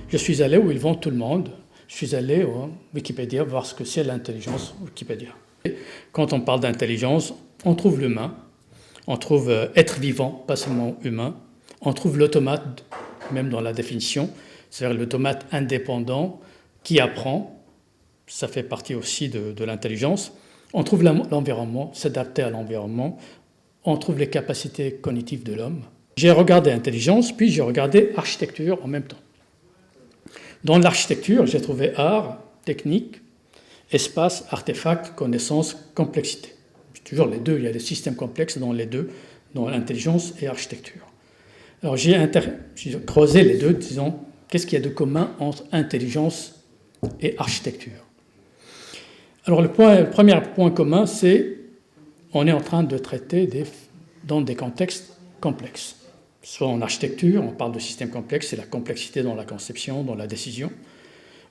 Je suis allé où ils vont tout le monde. Je suis allé au Wikipédia voir ce que c'est l'intelligence Wikipédia. Quand on parle d'intelligence, on trouve l'humain, on trouve être vivant, pas seulement humain, on trouve l'automate, même dans la définition, c'est-à-dire l'automate indépendant qui apprend, ça fait partie aussi de l'intelligence. On trouve l'environnement, s'adapter à l'environnement, on trouve les capacités cognitives de l'homme. J'ai regardé intelligence, puis j'ai regardé architecture en même temps. Dans l'architecture, j'ai trouvé art, technique, espace, artefact, connaissance, complexité. Toujours les deux, il y a des systèmes complexes dans les deux, dans l'intelligence et l'architecture. Alors j'ai creusé les deux, disons, qu'est-ce qu'il y a de commun entre intelligence et architecture. Alors le premier point commun, c'est on est en train de traiter dans des contextes complexes. Soit en architecture, on parle de systèmes complexes, c'est la complexité dans la conception, dans la décision,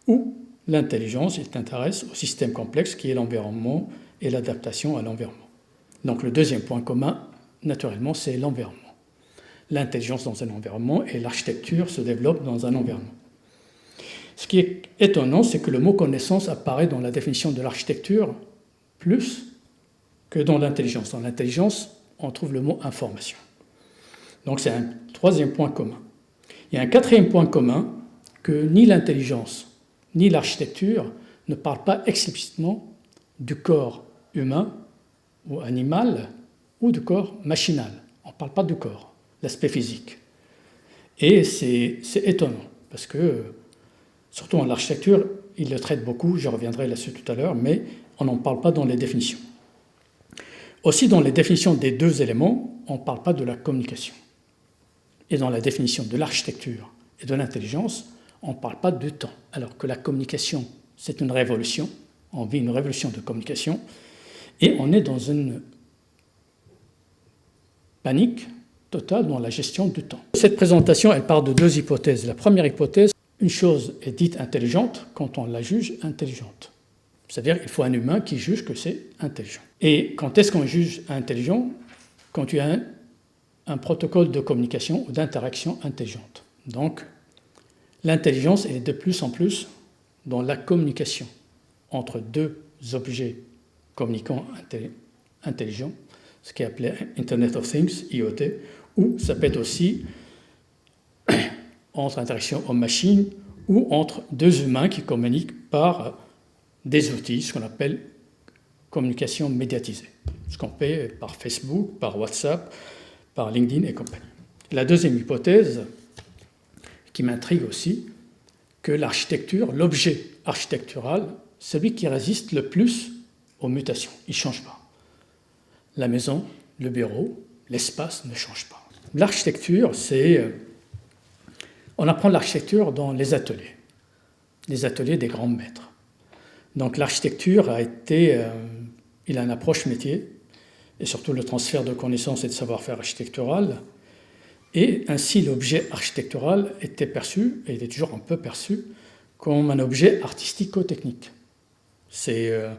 ou l'intelligence, il s'intéresse au système complexe qui est l'environnement et l'adaptation à l'environnement. Donc le deuxième point commun, naturellement, c'est l'environnement. L'intelligence dans un environnement et l'architecture se développe dans un environnement. Ce qui est étonnant, c'est que le mot connaissance apparaît dans la définition de l'architecture plus que dans l'intelligence. Dans l'intelligence, on trouve le mot information. Donc c'est un troisième point commun. Il y a un quatrième point commun que ni l'intelligence ni l'architecture ne parlent pas explicitement du corps humain ou animal ou du corps machinal. On ne parle pas du corps, l'aspect physique. Et c'est étonnant parce que, surtout en architecture, il le traite beaucoup, je reviendrai là-dessus tout à l'heure, mais on n'en parle pas dans les définitions. Aussi, dans les définitions des deux éléments, on ne parle pas de la communication. Et dans la définition de l'architecture et de l'intelligence, on ne parle pas de temps. Alors que la communication, c'est une révolution, on vit une révolution de communication, et on est dans une panique totale dans la gestion du temps. Cette présentation, elle part de deux hypothèses. La première hypothèse, une chose est dite intelligente quand on la juge intelligente. C'est-à-dire qu'il faut un humain qui juge que c'est intelligent. Et quand est-ce qu'on juge intelligent? Quand tu as un protocole de communication ou d'interaction intelligente. Donc, l'intelligence elle est de plus en plus dans la communication entre deux objets communicants intelligents, ce qui est appelé Internet of Things, IoT, ou ça peut être aussi entre interaction homme-machine ou entre deux humains qui communiquent par des outils, ce qu'on appelle communication médiatisée, ce qu'on fait par Facebook, par WhatsApp, par LinkedIn et compagnie. La deuxième hypothèse, qui m'intrigue aussi, que l'architecture, l'objet architectural, c'est celui qui résiste le plus aux mutations. Il ne change pas. La maison, le bureau, l'espace ne changent pas. L'architecture, on apprend l'architecture dans les ateliers des grands maîtres. Donc l'architecture il a une approche métier, et surtout le transfert de connaissances et de savoir-faire architectural. Et ainsi, l'objet architectural était perçu, et il est toujours un peu perçu, comme un objet artistico-technique. Il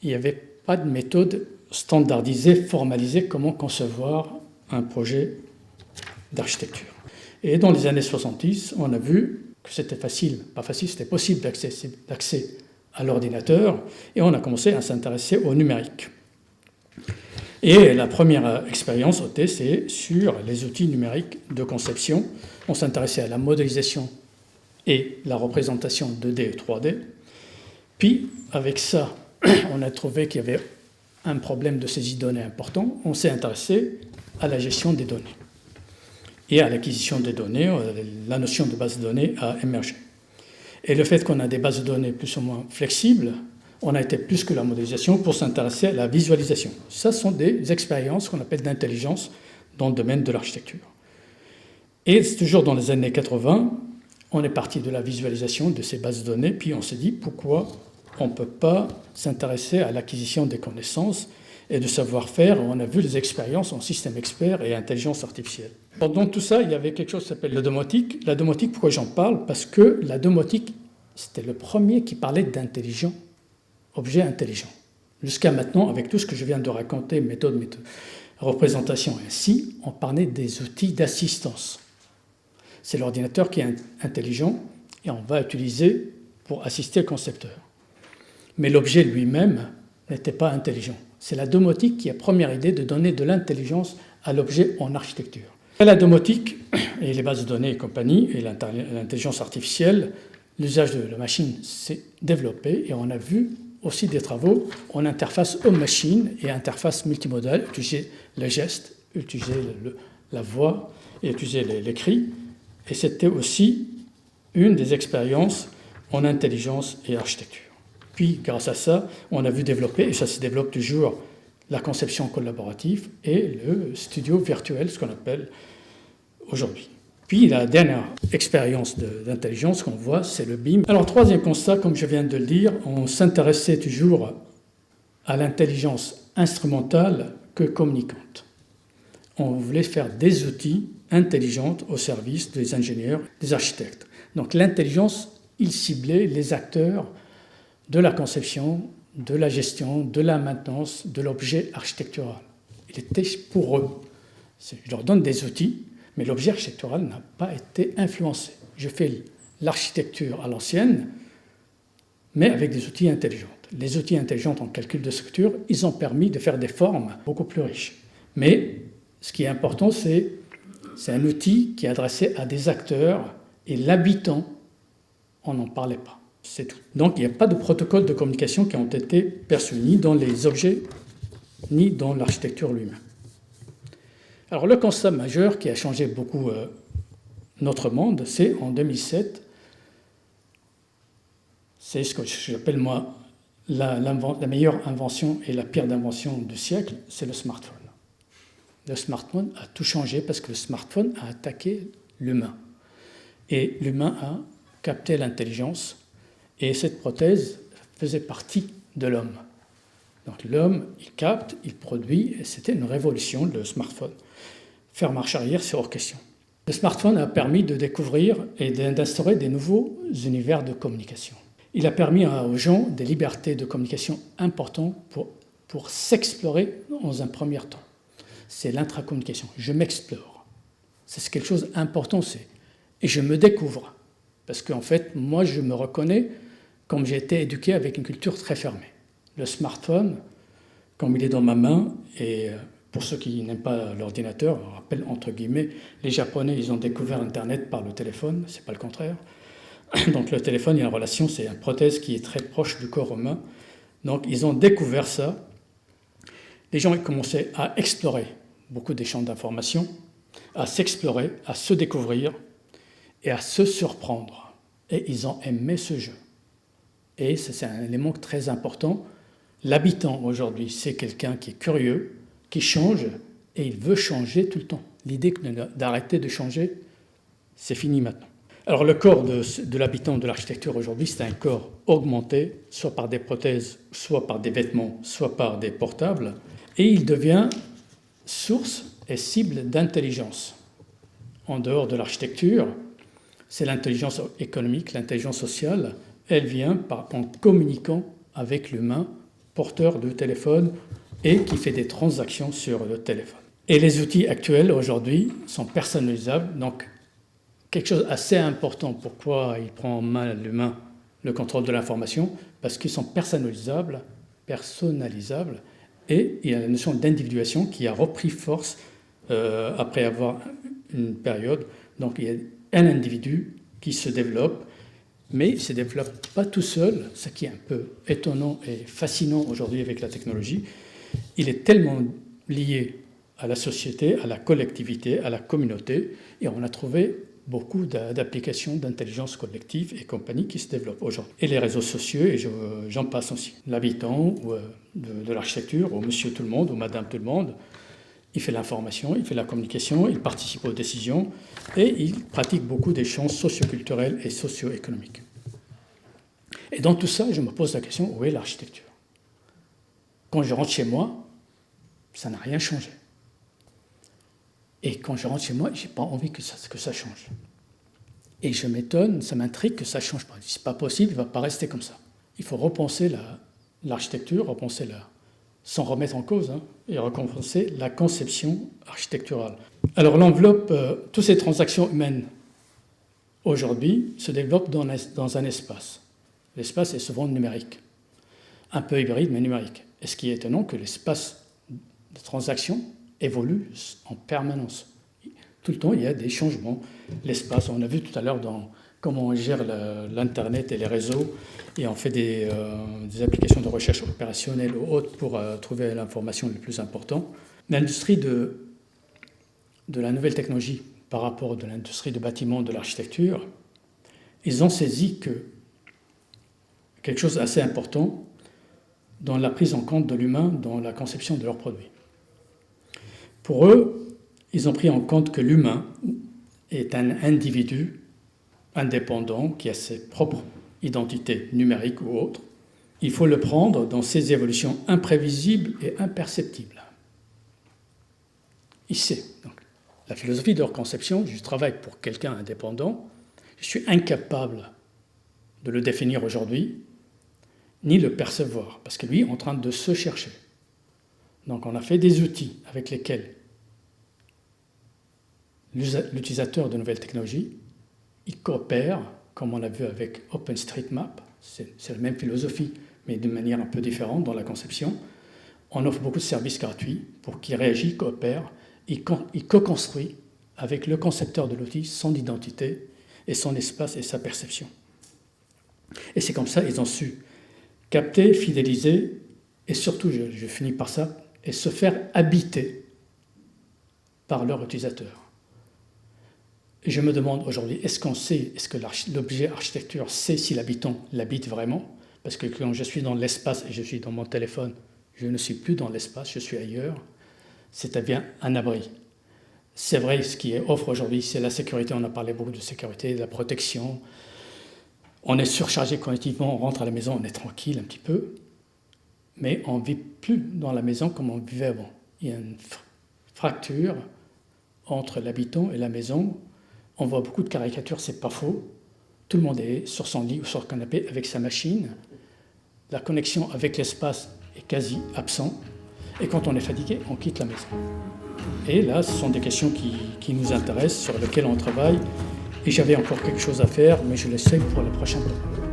n'y avait pas de méthode standardisée, formalisée, comment concevoir un projet d'architecture. Et dans les années 70, on a vu que c'était c'était possible d'accès à l'ordinateur, et on a commencé à s'intéresser au numérique. Et la première expérience, c'est sur les outils numériques de conception. On s'intéressait à la modélisation et la représentation 2D et 3D. Puis, avec ça, on a trouvé qu'il y avait un problème de saisie de données important. On s'est intéressé à la gestion des données. Et à l'acquisition des données, la notion de base de données a émergé. Et le fait qu'on a des bases de données plus ou moins flexibles, on a été plus que la modélisation pour s'intéresser à la visualisation. Ça sont des expériences qu'on appelle d'intelligence dans le domaine de l'architecture. Et c'est toujours dans les années 80, on est parti de la visualisation de ces bases de données, puis on s'est dit pourquoi on ne peut pas s'intéresser à l'acquisition des connaissances et de savoir-faire. On a vu les expériences en système expert et intelligence artificielle. Dans tout ça, il y avait quelque chose qui s'appelle la domotique. La domotique, pourquoi j'en parle? Parce que la domotique, c'était le premier qui parlait d'intelligent, objet intelligent. Jusqu'à maintenant, avec tout ce que je viens de raconter, méthode, représentation, ainsi, on parlait des outils d'assistance. c'est l'ordinateur qui est intelligent et on va utiliser pour assister le concepteur. Mais l'objet lui-même n'était pas intelligent. C'est la domotique qui a première idée de donner de l'intelligence à l'objet en architecture. La domotique et les bases de données et compagnie et l'intelligence artificielle, l'usage de la machine s'est développé et on a vu aussi des travaux en interface homme-machine et interface multimodale, utiliser le geste, utiliser la voix et utiliser les cris. Et c'était aussi une des expériences en intelligence et architecture. Puis, grâce à ça, on a vu développer, et ça se développe toujours, la conception collaborative et le studio virtuel, ce qu'on appelle aujourd'hui. Puis, la dernière expérience d'intelligence qu'on voit, c'est le BIM. Alors, troisième constat, comme je viens de le dire, on s'intéressait toujours à l'intelligence instrumentale que communicante. On voulait faire des outils intelligents au service des ingénieurs, des architectes. Donc, l'intelligence, il ciblait les acteurs de la conception, de la gestion, de la maintenance, de l'objet architectural. Il était pour eux. Je leur donne des outils, mais l'objet architectural n'a pas été influencé. Je fais l'architecture à l'ancienne, mais avec des outils intelligents. Les outils intelligents en calcul de structure, ils ont permis de faire des formes beaucoup plus riches. Mais ce qui est important, c'est un outil qui est adressé à des acteurs et l'habitant, on n'en parlait pas. C'est tout. Donc il n'y a pas de protocole de communication qui ont été perçus ni dans les objets, ni dans l'architecture lui-même. Alors le constat majeur qui a changé beaucoup notre monde, c'est en 2007, c'est ce que j'appelle moi la meilleure invention et la pire invention du siècle, c'est le smartphone. Le smartphone a tout changé parce que le smartphone a attaqué l'humain. Et l'humain a capté l'intelligence. Et cette prothèse faisait partie de l'homme. Donc l'homme, il capte, il produit, et c'était une révolution, le smartphone. Faire marche arrière, c'est hors question. Le smartphone a permis de découvrir et d'instaurer des nouveaux univers de communication. Il a permis aux gens des libertés de communication importantes pour s'explorer dans un premier temps. C'est l'intracommunication. Je m'explore. C'est quelque chose d'important, et je me découvre. Parce qu'en fait, moi, je me reconnais comme j'ai été éduqué avec une culture très fermée. Le smartphone, comme il est dans ma main, et pour ceux qui n'aiment pas l'ordinateur, on rappelle entre guillemets, les Japonais, ils ont découvert Internet par le téléphone, c'est pas le contraire. Donc le téléphone, il y a une relation, c'est une prothèse qui est très proche du corps humain. Donc ils ont découvert ça. Les gens ont commencé à explorer beaucoup des champs d'information, à s'explorer, à se découvrir et à se surprendre. Et ils ont aimé ce jeu. Et c'est un élément très important. L'habitant aujourd'hui, c'est quelqu'un qui est curieux, qui change, et il veut changer tout le temps. L'idée d'arrêter de changer, c'est fini maintenant. Alors le corps de l'habitant de l'architecture aujourd'hui, c'est un corps augmenté, soit par des prothèses, soit par des vêtements, soit par des portables, et il devient source et cible d'intelligence. En dehors de l'architecture, c'est l'intelligence économique, l'intelligence sociale. Elle vient en communiquant avec l'humain, porteur de téléphone et qui fait des transactions sur le téléphone. Et les outils actuels aujourd'hui sont personnalisables, donc quelque chose d'assez important. Pourquoi il prend en main l'humain le contrôle de l'information? Parce qu'ils sont personnalisables, et il y a la notion d'individuation qui a repris force après avoir une période. Donc il y a un individu qui se développe, mais il ne se développe pas tout seul, ce qui est un peu étonnant et fascinant aujourd'hui avec la technologie. Il est tellement lié à la société, à la collectivité, à la communauté, et on a trouvé beaucoup d'applications d'intelligence collective et compagnie qui se développent aujourd'hui. Et les réseaux sociaux, et j'en passe aussi. L'habitant de l'architecture, ou monsieur tout le monde, ou madame tout le monde, il fait l'information, il fait la communication, il participe aux décisions et il pratique beaucoup d'échanges socioculturels et socio-économiques. Et dans tout ça, je me pose la question, où est l'architecture? Quand je rentre chez moi, ça n'a rien changé. Et quand je rentre chez moi, je n'ai pas envie que ça change. Et je m'étonne, ça m'intrigue que ça ne change pas. Ce n'est pas possible, il ne va pas rester comme ça. Il faut repenser l'architecture, repenser sans remettre en cause, et repenser la conception architecturale. Alors l'enveloppe, toutes ces transactions humaines aujourd'hui, se développe dans un espace. L'espace est souvent numérique, un peu hybride, mais numérique. Et ce qui est étonnant, que l'espace de transaction évolue en permanence. Tout le temps, il y a des changements. L'espace, on a vu tout à l'heure comment on gère l'Internet et les réseaux, et on fait des applications de recherche opérationnelle ou autres pour trouver l'information la plus importante. L'industrie de la nouvelle technologie par rapport à l'industrie du bâtiment, de l'architecture, ils ont saisi que quelque chose d'assez important dans la prise en compte de l'humain dans la conception de leurs produits. Pour eux, ils ont pris en compte que l'humain est un individu indépendant qui a ses propres identités numériques ou autres. Il faut le prendre dans ses évolutions imprévisibles et imperceptibles. Ici, donc, la philosophie de leur conception, je travaille pour quelqu'un indépendant, je suis incapable de le définir aujourd'hui, ni le percevoir, parce que lui est en train de se chercher. Donc on a fait des outils avec lesquels l'utilisateur de nouvelles technologies, il coopère, comme on l'a vu avec OpenStreetMap, c'est la même philosophie, mais de manière un peu différente dans la conception. On offre beaucoup de services gratuits pour qu'il réagisse, coopère, il co-construit avec le concepteur de l'outil son identité et son espace et sa perception. Et c'est comme ça qu'ils ont su capter, fidéliser, et surtout, je finis par ça, et se faire habiter par leur utilisateur. Et je me demande aujourd'hui, est-ce que l'objet architecture sait si l'habitant l'habite vraiment? Parce que quand je suis dans l'espace et je suis dans mon téléphone, je ne suis plus dans l'espace, je suis ailleurs. C'est bien un abri. C'est vrai, ce qui est offre aujourd'hui, c'est la sécurité. On a parlé beaucoup de sécurité, de la protection. On est surchargé cognitivement, on rentre à la maison, on est tranquille un petit peu, mais on ne vit plus dans la maison comme on vivait avant. Il y a une fracture entre l'habitant et la maison. On voit beaucoup de caricatures, c'est pas faux. Tout le monde est sur son lit ou sur le canapé avec sa machine. La connexion avec l'espace est quasi absente. Et quand on est fatigué, on quitte la maison. Et là, ce sont des questions qui nous intéressent, sur lesquelles on travaille. Et j'avais encore quelque chose à faire, mais je l'essaye pour la prochaine fois.